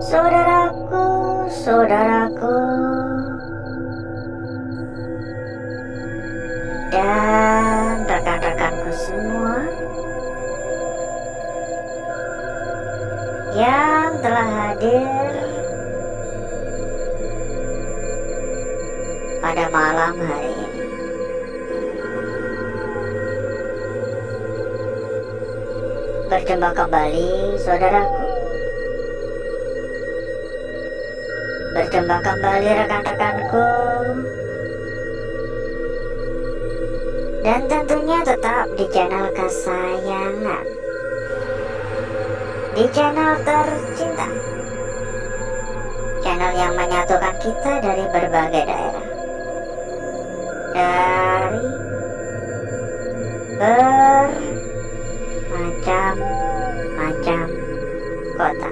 Saudaraku, saudaraku, dan rekan-rekanku semua yang telah hadir pada malam hari ini. Berjumpa kembali, saudaraku. Berjumpa kembali, rekan-rekanku. Dan tentunya tetap di channel kesayangan, di channel tercinta, channel yang menyatukan kita dari berbagai daerah, dari bermacam-macam kota.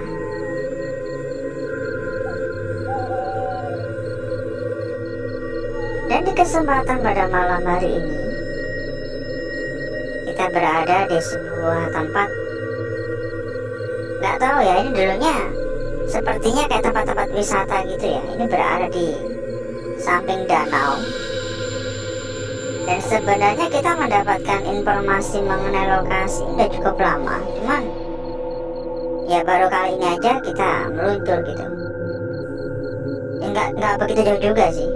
Dan di kesempatan pada malam hari ini, kita berada di sebuah tempat. Nggak tahu ya, ini dulunya sepertinya kayak tempat-tempat wisata gitu ya. Ini berada di samping danau. Dan sebenarnya kita mendapatkan informasi mengenai lokasi udah cukup lama. Cuman ya baru kali ini aja kita meluncur gitu. Ya, nggak begitu jauh juga sih.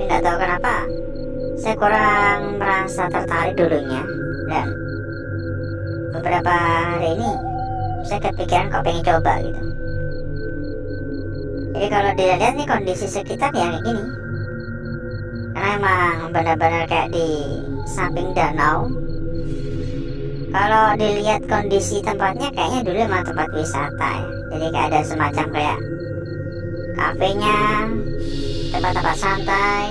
Tapi nggak tahu kenapa saya kurang merasa tertarik dulunya. Dan beberapa hari ini saya kepikiran kok pengen coba gitu. Jadi kalau dilihat nih kondisi sekitar ya kayak gini, karena emang benar-benar kayak di samping danau. Kalau dilihat kondisi tempatnya kayaknya dulu emang tempat wisata ya. Jadi kayak ada semacam kayak kafenya, tempat-tempat santai,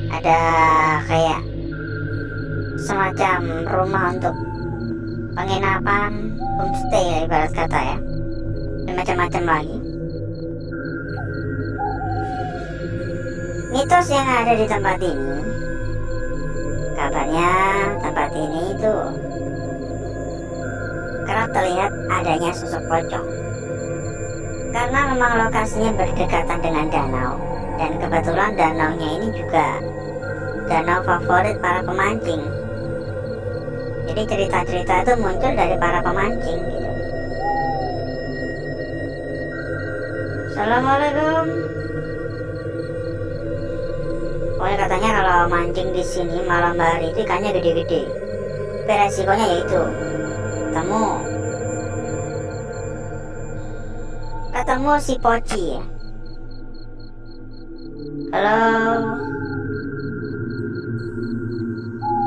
ada kayak semacam rumah untuk penginapan, homestay ya, ibarat kata ya, dan macam-macam lagi. Mitos yang ada di tempat ini, kabarnya tempat ini itu kerap terlihat adanya sosok pocong, karena memang lokasinya berdekatan dengan danau. Dan kebetulan danaunya ini juga danau favorit para pemancing. Jadi cerita-cerita itu muncul dari para pemancing gitu. Assalamualaikum. Pokoknya katanya kalau mancing di sini malam hari itu ikannya gede-gede. Tapi resikonya yaitu ketemu si poci ya. Halo.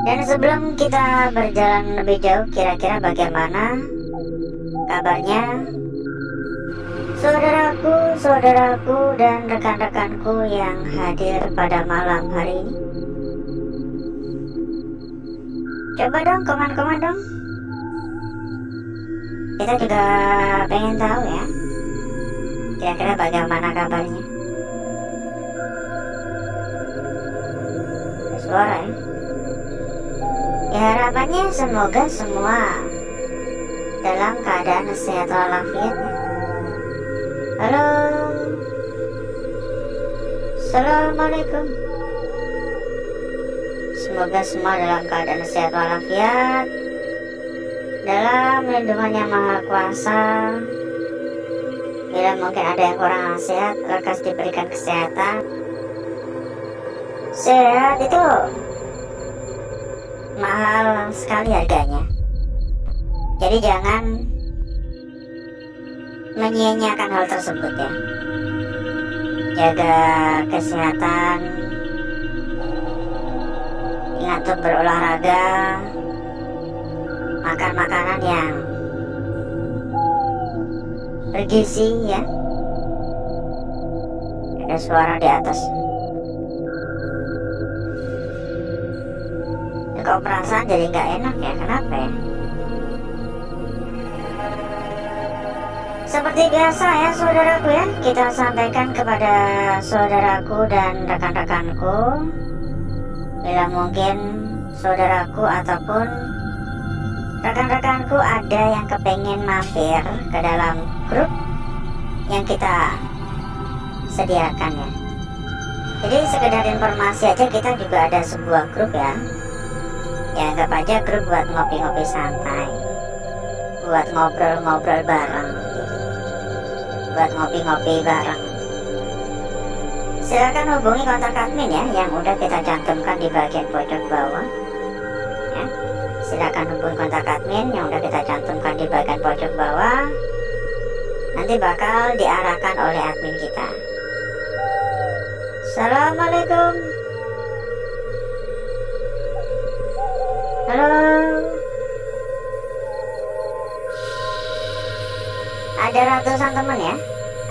Dan sebelum kita berjalan lebih jauh, kira-kira bagaimana kabarnya saudaraku, dan rekan-rekanku yang hadir pada malam hari ini? Coba dong komen-komen dong. Kita juga pengen tahu ya, kira-kira bagaimana kabarnya. Ada suara ya. Ya harapannya semoga semua dalam keadaan sehat walafiat. Halo. Assalamualaikum. Semoga semua dalam keadaan sehat walafiat, dalam lindungan yang maha kuasa. Bila mungkin ada yang kurang sehat, lekas diberikan kesehatan. Sehat itu mahal sekali harganya. Jadi jangan menyia-nyiakan hal tersebut ya. Jaga kesehatan, ingat untuk berolahraga, makan makanan yang bergizi ya. Ada suara di atas. Kok perasaan jadi nggak enak ya, kenapa ya? Seperti biasa ya saudaraku ya, kita sampaikan kepada saudaraku dan rekan-rekanku, bila mungkin saudaraku ataupun rekan-rekanku ada yang kepengen mampir ke dalam grup yang kita sediakan ya. Jadi sekedar informasi aja, kita juga ada sebuah grup ya. Ya anggap aja grup buat ngopi-ngopi santai, buat ngobrol-ngobrol bareng, buat ngopi-ngopi bareng. Silakan hubungi kontak admin ya, yang udah kita cantumkan di bagian pojok bawah ya. Silakan hubungi kontak admin yang udah kita cantumkan di bagian pojok bawah. Nanti bakal diarahkan oleh admin kita. Assalamualaikum. Halo. Ada ratusan teman ya.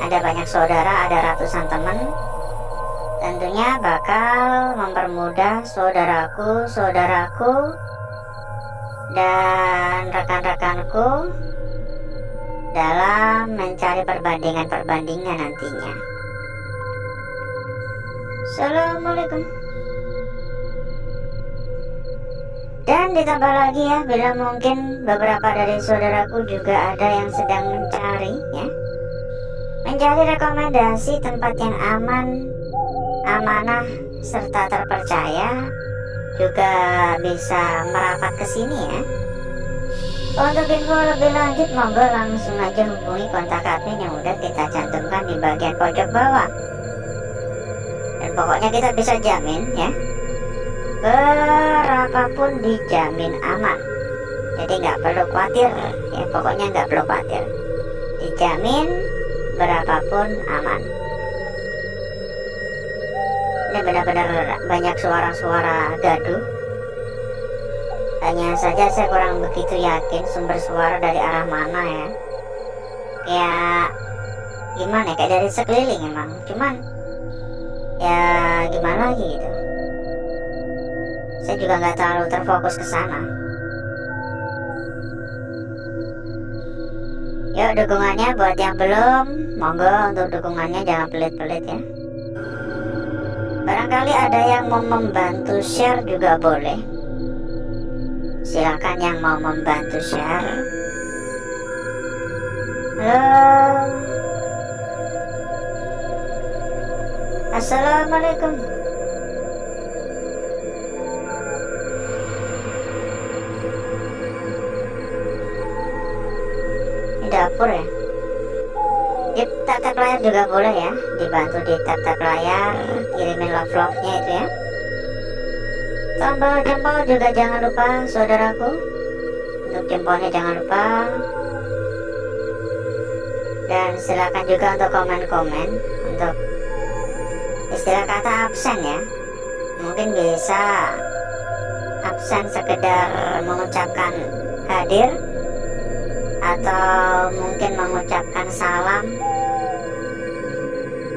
Ada banyak saudara, ada ratusan teman. Tentunya bakal mempermudah saudaraku dan rekan-rekanku dalam mencari perbandingan nantinya. Assalamualaikum. Dan ditambah lagi ya, bila mungkin beberapa dari saudaraku juga ada yang sedang mencari ya, mencari rekomendasi tempat yang aman, amanah, serta terpercaya, juga bisa merapat ke sini ya. Untuk info lebih lanjut, monggo langsung aja hubungi kontak admin yang udah kita cantumkan di bagian pojok bawah. Dan pokoknya kita bisa jamin ya, berapapun dijamin aman. Jadi nggak perlu khawatir ya, pokoknya nggak perlu khawatir, dijamin berapapun aman. Ini benar-benar banyak suara-suara gaduh. Hanya saja saya kurang begitu yakin sumber suara dari arah mana ya. Kayak gimana ya, kayak dari sekeliling emang. Cuman ya gimana lagi gitu. Saya juga nggak terlalu terfokus ke sana. Yuk dukungannya buat yang belum, monggo untuk dukungannya jangan pelit-pelit ya. Barangkali ada yang mau membantu share juga boleh. Silakan yang mau membantu share. Halo. Assalamualaikum. Ini dapur ya. Di tap layar juga boleh ya, dibantu di tap layar, kirimin love-nya itu ya. Tombol jempol juga jangan lupa saudaraku, untuk jempolnya jangan lupa. Dan silakan juga untuk komen-komen, untuk istilah kata absen ya. Mungkin bisa absen sekedar mengucapkan hadir, atau mungkin mengucapkan salam.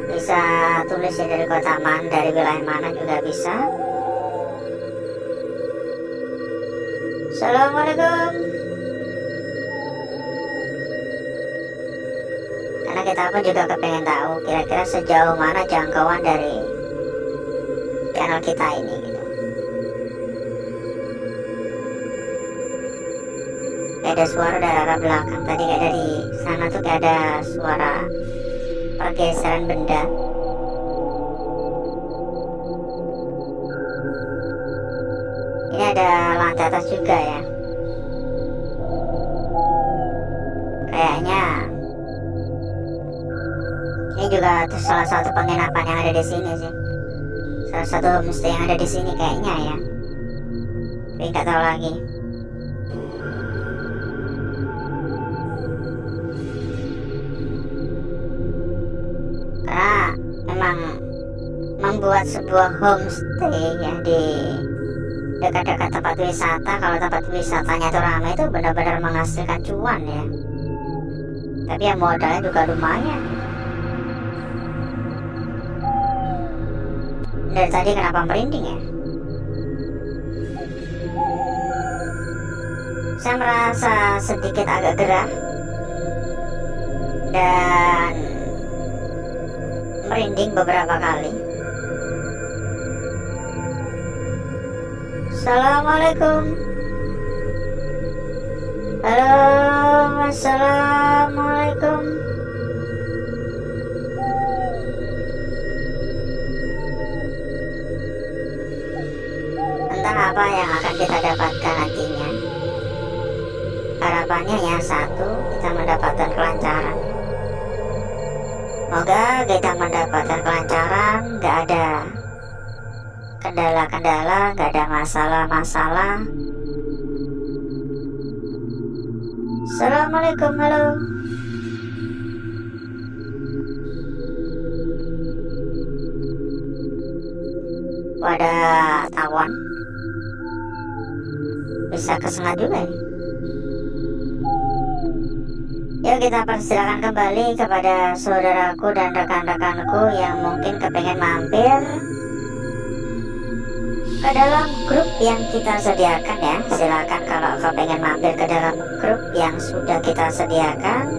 Bisa tulis ya, dari kota mana, dari wilayah mana juga bisa. Assalamualaikum. Karena kita pun juga kepengen tahu kira-kira sejauh mana jangkauan dari channel kita ini gitu. Kayak ada suara dari arah belakang tadi, kayak dari sana tuh kayak ada suara pergeseran benda. Ini ada lantai atas juga ya. Kayaknya ini juga salah satu penginapan yang ada di sini sih. Salah satu homestay yang ada di sini kayaknya ya. Tapi nggak tahu lagi. Karena memang membuat sebuah homestay ya di dekat-dekat tempat wisata, kalau tempat wisatanya itu ramai, itu benar-benar menghasilkan cuan ya. Tapi ya modalnya juga lumayan. Dari tadi kenapa merinding ya? Saya merasa sedikit agak gerah dan merinding beberapa kali. Assalamualaikum. Halo, assalamualaikum. apa yang akan kita dapatkan nantinya? Harapannya ya satu, kita mendapatkan kelancaran. Semoga kita mendapatkan kelancaran, gak ada kendala-kendala, gak ada masalah-masalah. Assalamualaikum, halo. Wadah, tawon. Bisa kesengat juga ya. Yuk kita persilakan kembali kepada saudaraku dan rekan-rekanku yang mungkin kepengen mampir ke dalam grup yang kita sediakan ya. Silakan kalau kau pengen mampir ke dalam grup yang sudah kita sediakan.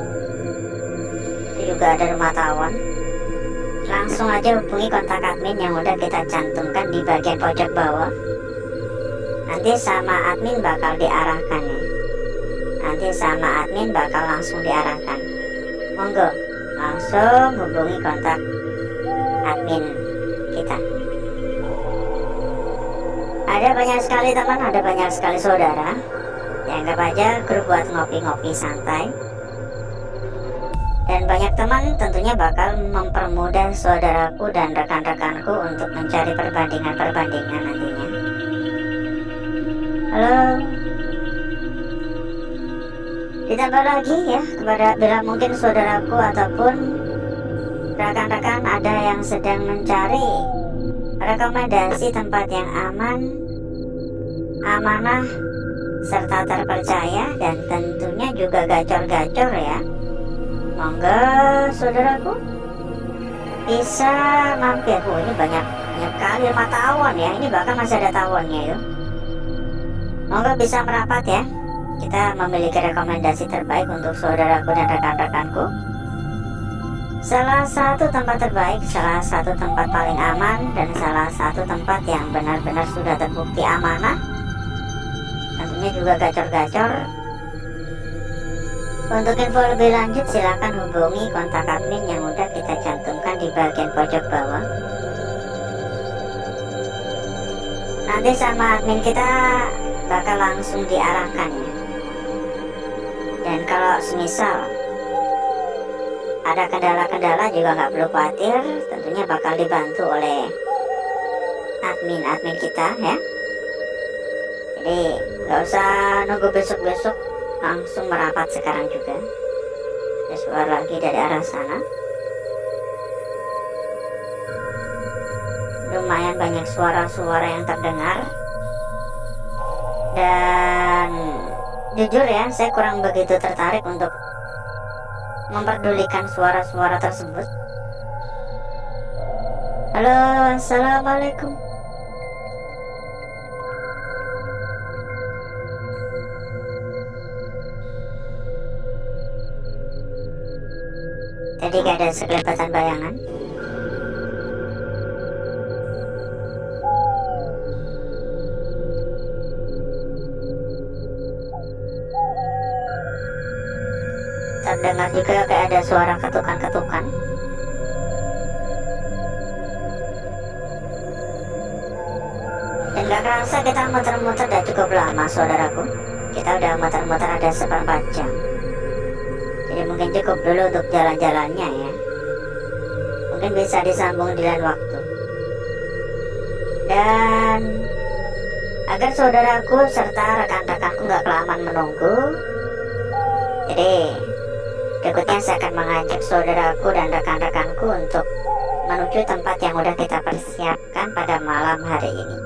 Itu juga ada rumah tawon. Langsung aja hubungi kontak admin yang udah kita cantumkan di bagian pojok bawah. Nanti sama admin bakal diarahkan ya. Nanti sama admin bakal langsung diarahkan. Monggo langsung hubungi kontak admin kita. Ada banyak sekali teman, ada banyak sekali saudara. Dianggap aja grup buat ngopi-ngopi santai. Dan banyak teman tentunya bakal mempermudah saudaraku dan rekan-rekanku untuk mencari perbandingan-perbandingan nantinya. Halo. Ditambah lagi ya, kepada bila mungkin saudaraku ataupun rekan-rekan ada yang sedang mencari rekomendasi tempat yang aman, amanah, serta terpercaya, dan tentunya juga gacor-gacor ya. Monggo saudaraku bisa mampir. Ini banyak kali rumah tawon ya. Ini bahkan masih ada tawonnya itu. Monggo bisa merapat ya. Kita memiliki rekomendasi terbaik untuk saudaraku dan rekan-rekanku. Salah satu tempat terbaik, salah satu tempat paling aman, dan salah satu tempat yang benar-benar sudah terbukti amanah. Tentunya juga gacor-gacor. Untuk info lebih lanjut silakan hubungi kontak admin yang udah kita cantumkan di bagian pojok bawah. Nanti sama admin kita bakal langsung diarahkan ya. Dan kalau semisal ada kendala-kendala juga nggak perlu khawatir, tentunya bakal dibantu oleh admin-admin kita ya. Jadi nggak usah nunggu besok-besok, langsung merapat sekarang juga. Ada suara lagi dari arah sana. Lumayan banyak suara-suara yang terdengar. Dan jujur ya, saya kurang begitu tertarik untuk memperdulikan suara-suara tersebut. Halo, assalamualaikum. Tadi gak ada sekelipatan bayangan. Terdengar juga kayak ada suara ketukan-ketukan. Dan gak kerasa kita muter-muter udah cukup lama saudaraku. Kita udah muter-muter ada 1/4 jam. Jadi mungkin cukup dulu untuk jalan-jalannya ya. Mungkin bisa disambung di lain waktu. Dan agar saudaraku serta rekan-rekanku gak kelamaan menunggu, jadi berikutnya saya akan mengajak saudaraku dan rekan-rekanku untuk menuju tempat yang udah kita persiapkan pada malam hari ini.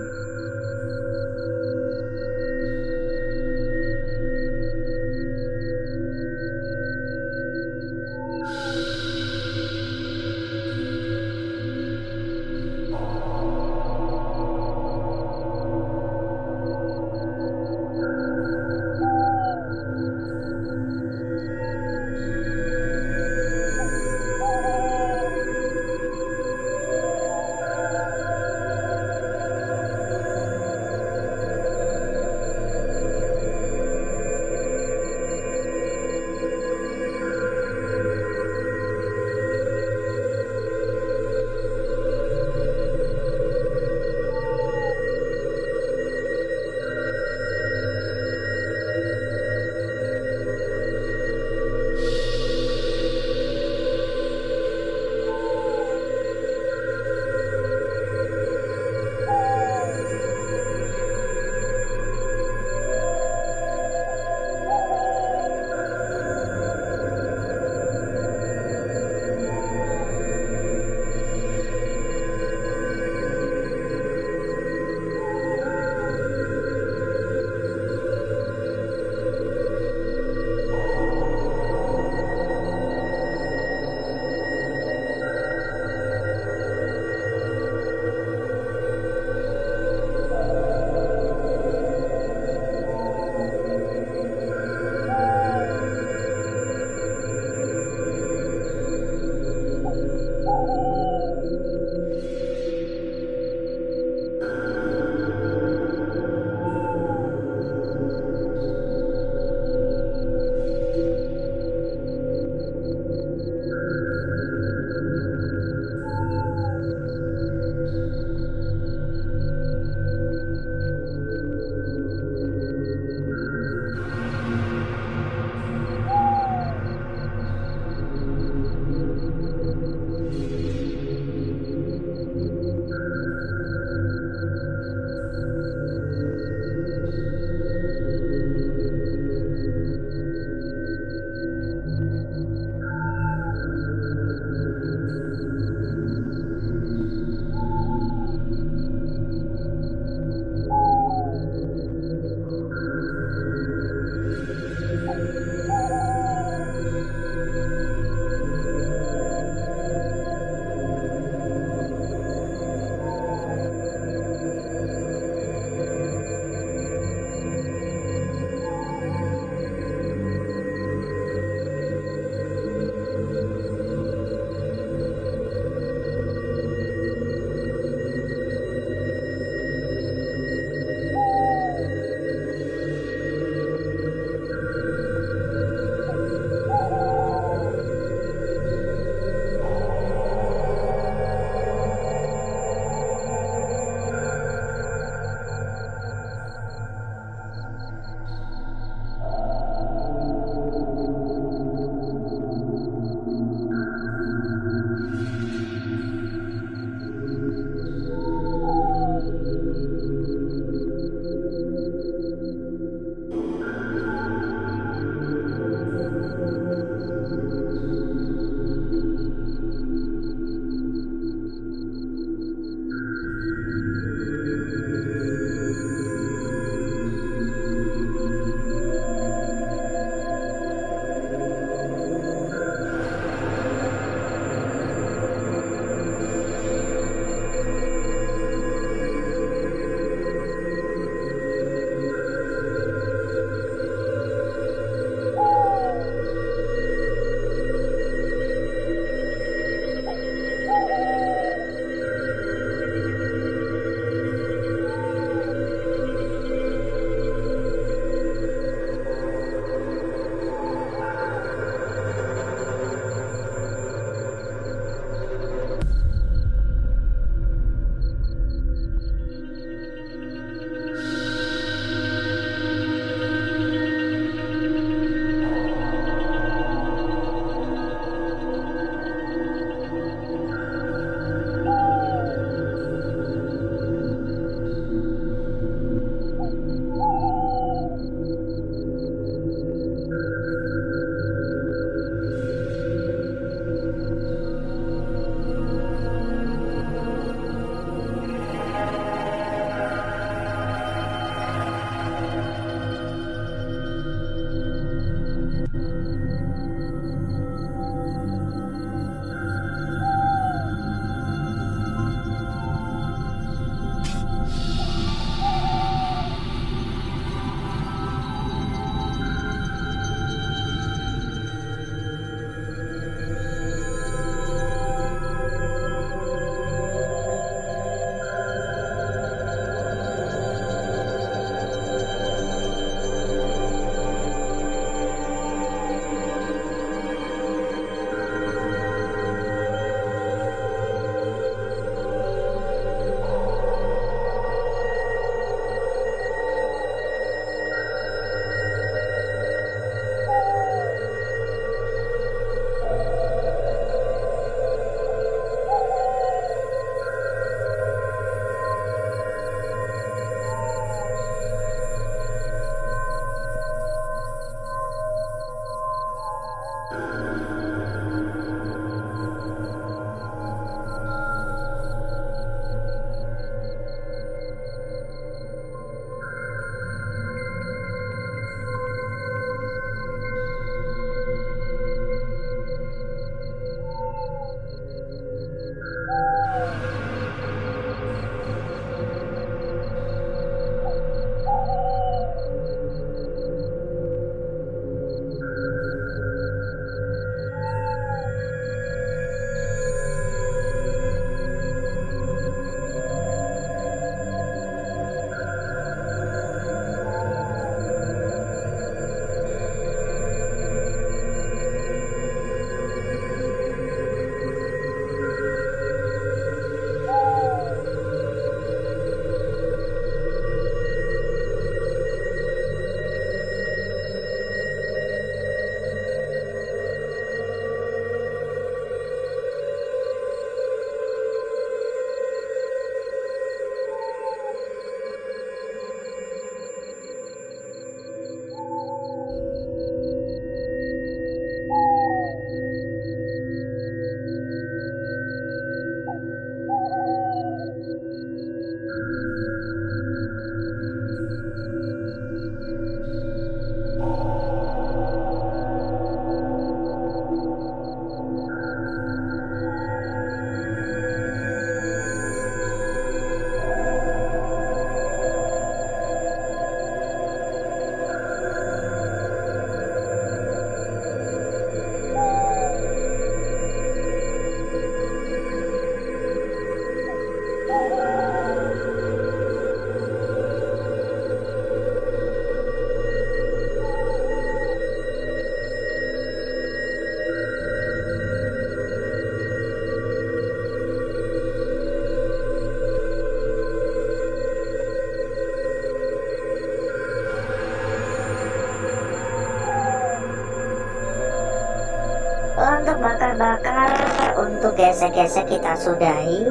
Untuk bakar-bakar, untuk gesek-gesek kita sudahi.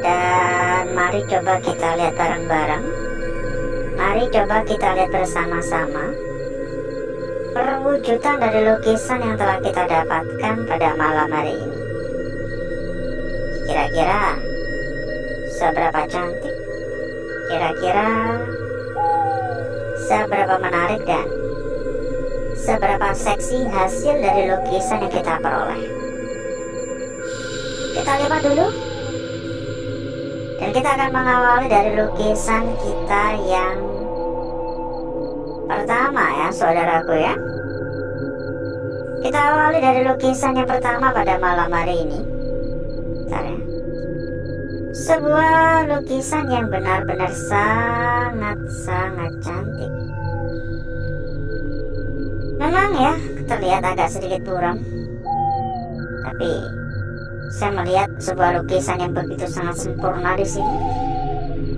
Dan mari coba kita lihat bareng-bareng. Mari coba kita lihat bersama-sama perwujudan dari lukisan yang telah kita dapatkan pada malam hari ini. Kira-kira seberapa cantik? Kira-kira seberapa menarik dan seberapa seksi hasil dari lukisan yang kita peroleh? Kita lihat dulu. Dan kita akan mengawali dari lukisan kita yang pertama ya saudaraku ya. Kita awali dari lukisan yang pertama pada malam hari ini. Bentar ya. Sebuah lukisan yang benar-benar sangat-sangat cantik. Memang ya terlihat agak sedikit buram, tapi saya melihat sebuah lukisan yang begitu sangat sempurna di sini.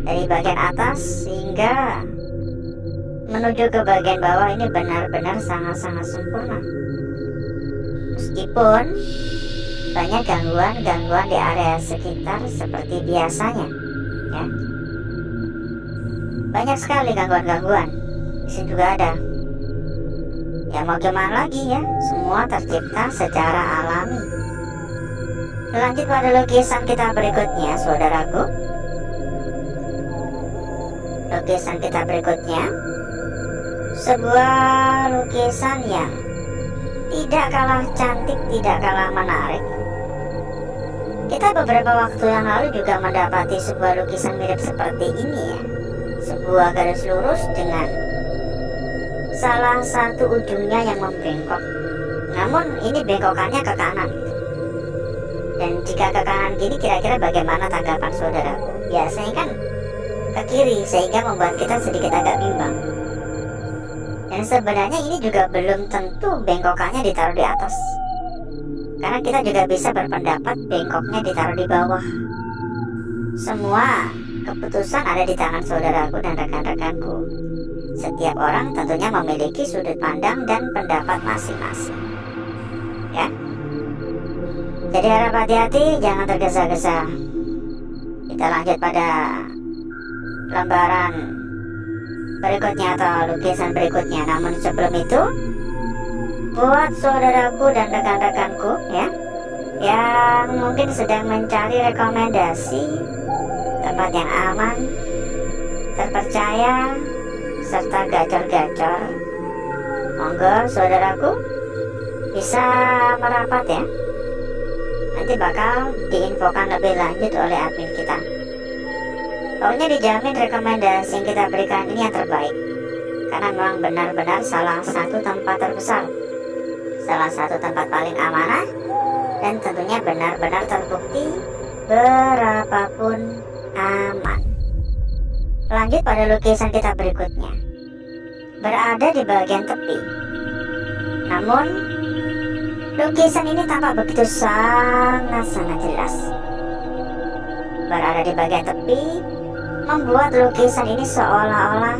Dari bagian atas hingga menuju ke bagian bawah ini benar-benar sangat-sangat sempurna. Meskipun banyak gangguan-gangguan di area sekitar seperti biasanya, ya. Banyak sekali gangguan-gangguan. Di sini juga ada. Ya mau gimana lagi ya, semua tercipta secara alami. Lanjut pada lukisan kita berikutnya, saudaraku. Lukisan kita berikutnya, sebuah lukisan yang tidak kalah cantik, tidak kalah menarik. Kita beberapa waktu yang lalu juga mendapati sebuah lukisan mirip seperti ini ya. Sebuah garis lurus dengan salah satu ujungnya yang membengkok. Namun ini bengkokannya ke kanan. Dan jika ke kanan gini, kira-kira bagaimana tanggapan saudaraku? Biasanya kan ke kiri, sehingga membuat kita sedikit agak bimbang. Dan sebenarnya ini juga belum tentu bengkokannya ditaruh di atas, karena kita juga bisa berpendapat bengkoknya ditaruh di bawah. Semua keputusan ada di tangan saudaraku dan rekan-rekanku. Setiap orang tentunya memiliki sudut pandang dan pendapat masing-masing, ya. Jadi harap hati-hati, jangan tergesa-gesa. Kita lanjut pada lembaran berikutnya atau lukisan berikutnya. Namun sebelum itu, Buat saudaraku dan rekan-rekanku ya, yang mungkin sedang mencari rekomendasi tempat yang aman, terpercaya, serta gacor-gacor, monggo saudaraku bisa merapat ya. Nanti bakal diinfokan lebih lanjut oleh admin kita. Pokoknya dijamin rekomendasi yang kita berikan ini yang terbaik, karena memang benar-benar salah satu tempat terbesar, salah satu tempat paling amanah, dan tentunya benar-benar terbukti berapapun aman. Lanjut pada lukisan kita berikutnya. Berada di bagian tepi, namun lukisan ini tampak begitu sangat-sangat jelas. Berada di bagian tepi membuat lukisan ini seolah-olah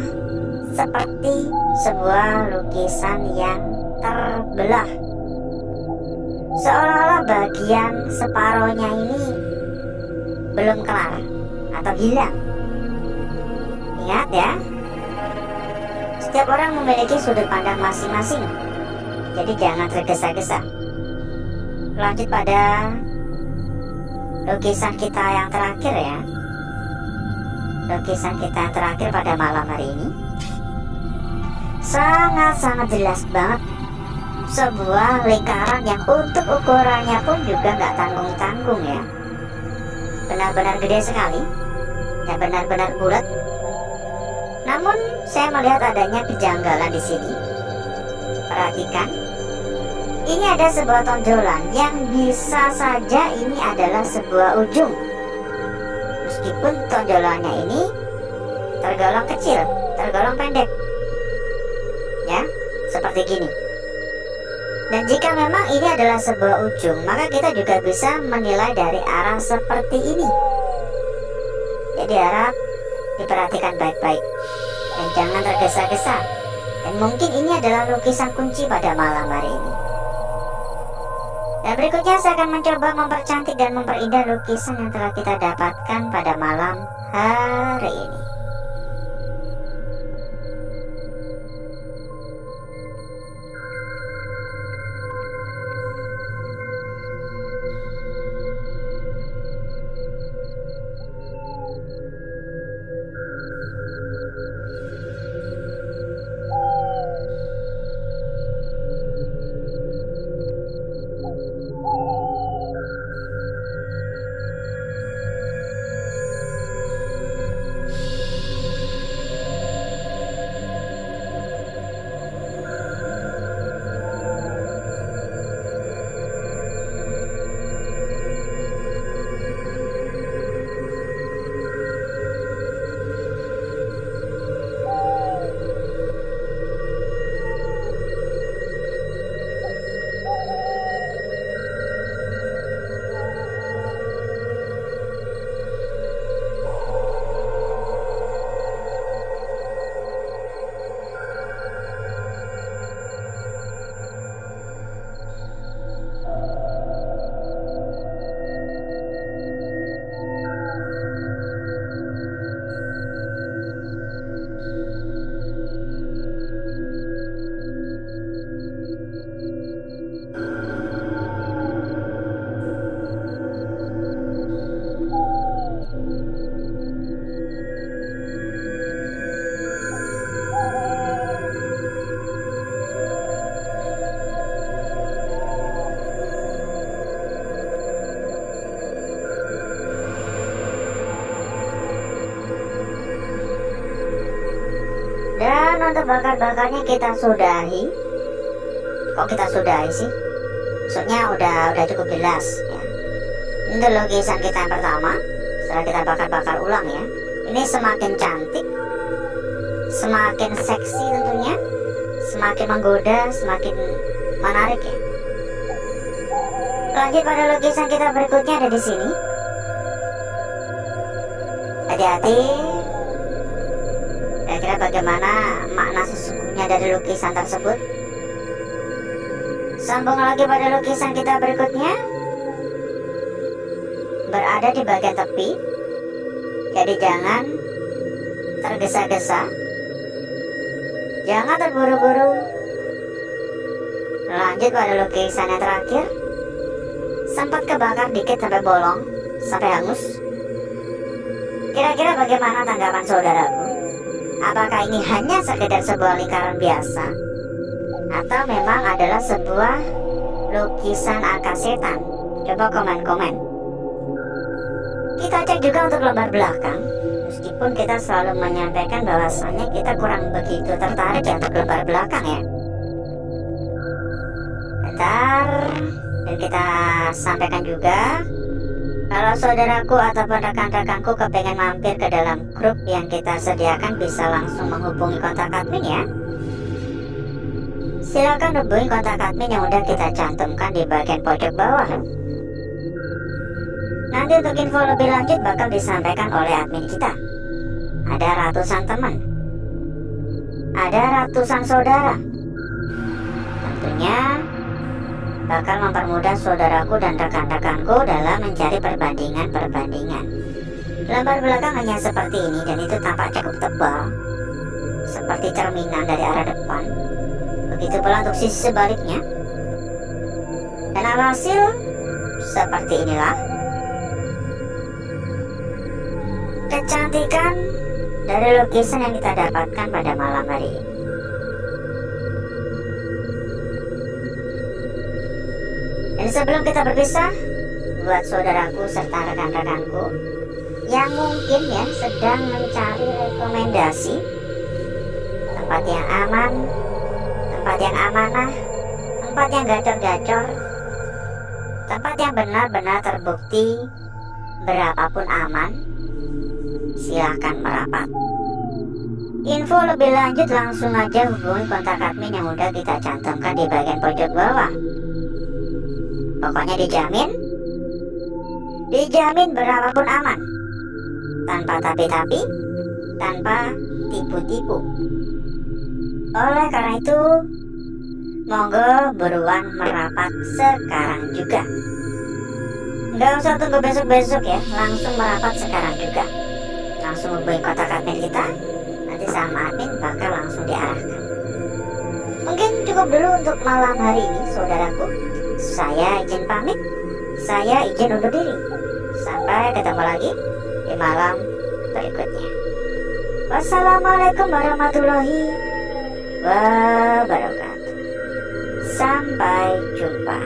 seperti sebuah lukisan yang terbelah. Seolah-olah bagian separohnya ini belum kelar atau hilang. Ingat ya, setiap orang memiliki sudut pandang masing-masing, jadi jangan tergesa-gesa. Lanjut pada lukisan kita yang terakhir ya. Lukisan kita yang terakhir pada malam hari ini sangat-sangat jelas banget. Sebuah lingkaran yang untuk ukurannya pun juga nggak tanggung-tanggung ya. Benar-benar gede sekali dan benar-benar bulat. Namun saya melihat adanya kejanggalan di sini. Perhatikan, ini ada sebuah tonjolan yang bisa saja ini adalah sebuah ujung. Meskipun tonjolannya ini tergolong kecil, tergolong pendek. Ya, seperti gini. Dan jika memang ini adalah sebuah ujung, maka kita juga bisa menilai dari arah seperti ini. Jadi harap diperhatikan baik-baik dan jangan tergesa-gesa. Dan mungkin ini adalah lukisan kunci pada malam hari ini. Dan berikutnya saya akan mencoba mempercantik dan memperindah lukisan yang telah kita dapatkan pada malam hari ini. Dan untuk bakar-bakarnya kita sudahi. Kok kita sudahi sih? Maksudnya udah cukup jelas ya. Ini lukisan kita yang pertama. Setelah kita bakar-bakar ulang ya, ini semakin cantik, semakin seksi tentunya, semakin menggoda, semakin menarik ya. Lanjut pada lukisan kita berikutnya ada di sini. Hati-hati. Kira-kira bagaimana makna sesungguhnya dari lukisan tersebut? Sambung lagi pada lukisan kita berikutnya. Berada di bagian tepi, jadi jangan tergesa-gesa, jangan terburu-buru. Lanjut pada lukisan yang terakhir. Sempat kebakar dikit sampai bolong, sampai hangus. Kira-kira bagaimana tanggapan saudaraku? Apakah ini hanya sekedar sebuah lingkaran biasa, atau memang adalah sebuah lukisan angka setan? Coba komen-komen. Kita cek juga untuk lembar belakang. Meskipun kita selalu menyampaikan bahwasannya kita kurang begitu tertarik ya untuk lembar belakang ya. Bentar. Dan kita sampaikan juga, kalau saudaraku ataupun rekan-rekanku kepengen mampir ke dalam grup yang kita sediakan, bisa langsung menghubungi kontak admin ya. Silakan hubungi kontak admin yang udah kita cantumkan di bagian pojok bawah. Nanti untuk info lebih lanjut bakal disampaikan oleh admin kita. Ada ratusan teman, ada ratusan saudara. Tentunya bakal mempermudah saudaraku dan rekan-rekanku dalam mencari perbandingan-perbandingan. Lembar belakang hanya seperti ini dan itu tampak cukup tebal, seperti cerminan dari arah depan. Begitu pula untuk sisi sebaliknya. Dan alhasil seperti inilah kecantikan dari lukisan yang kita dapatkan pada malam hari ini. Dan sebelum kita berpisah, buat saudaraku serta rekan-rekanku yang mungkin ya sedang mencari rekomendasi tempat yang aman, tempat yang amanah, tempat yang gacor-gacor, tempat yang benar-benar terbukti berapapun aman, silahkan merapat. Info lebih lanjut langsung aja hubungi kontak admin yang udah kita cantumkan di bagian pojok bawah. Pokoknya dijamin berapapun aman, tanpa tapi-tapi, tanpa tipu-tipu. Oleh karena itu, monggo buruan merapat sekarang juga. Nggak usah tunggu besok-besok ya, langsung merapat sekarang juga. Langsung hubungi kontak admin kita, nanti sama admin bakal langsung diarahkan. Mungkin cukup dulu untuk malam hari ini saudaraku. Saya izin pamit, saya izin undur diri. Sampai ketemu lagi di malam berikutnya. Wassalamualaikum warahmatullahi wabarakatuh. Sampai jumpa.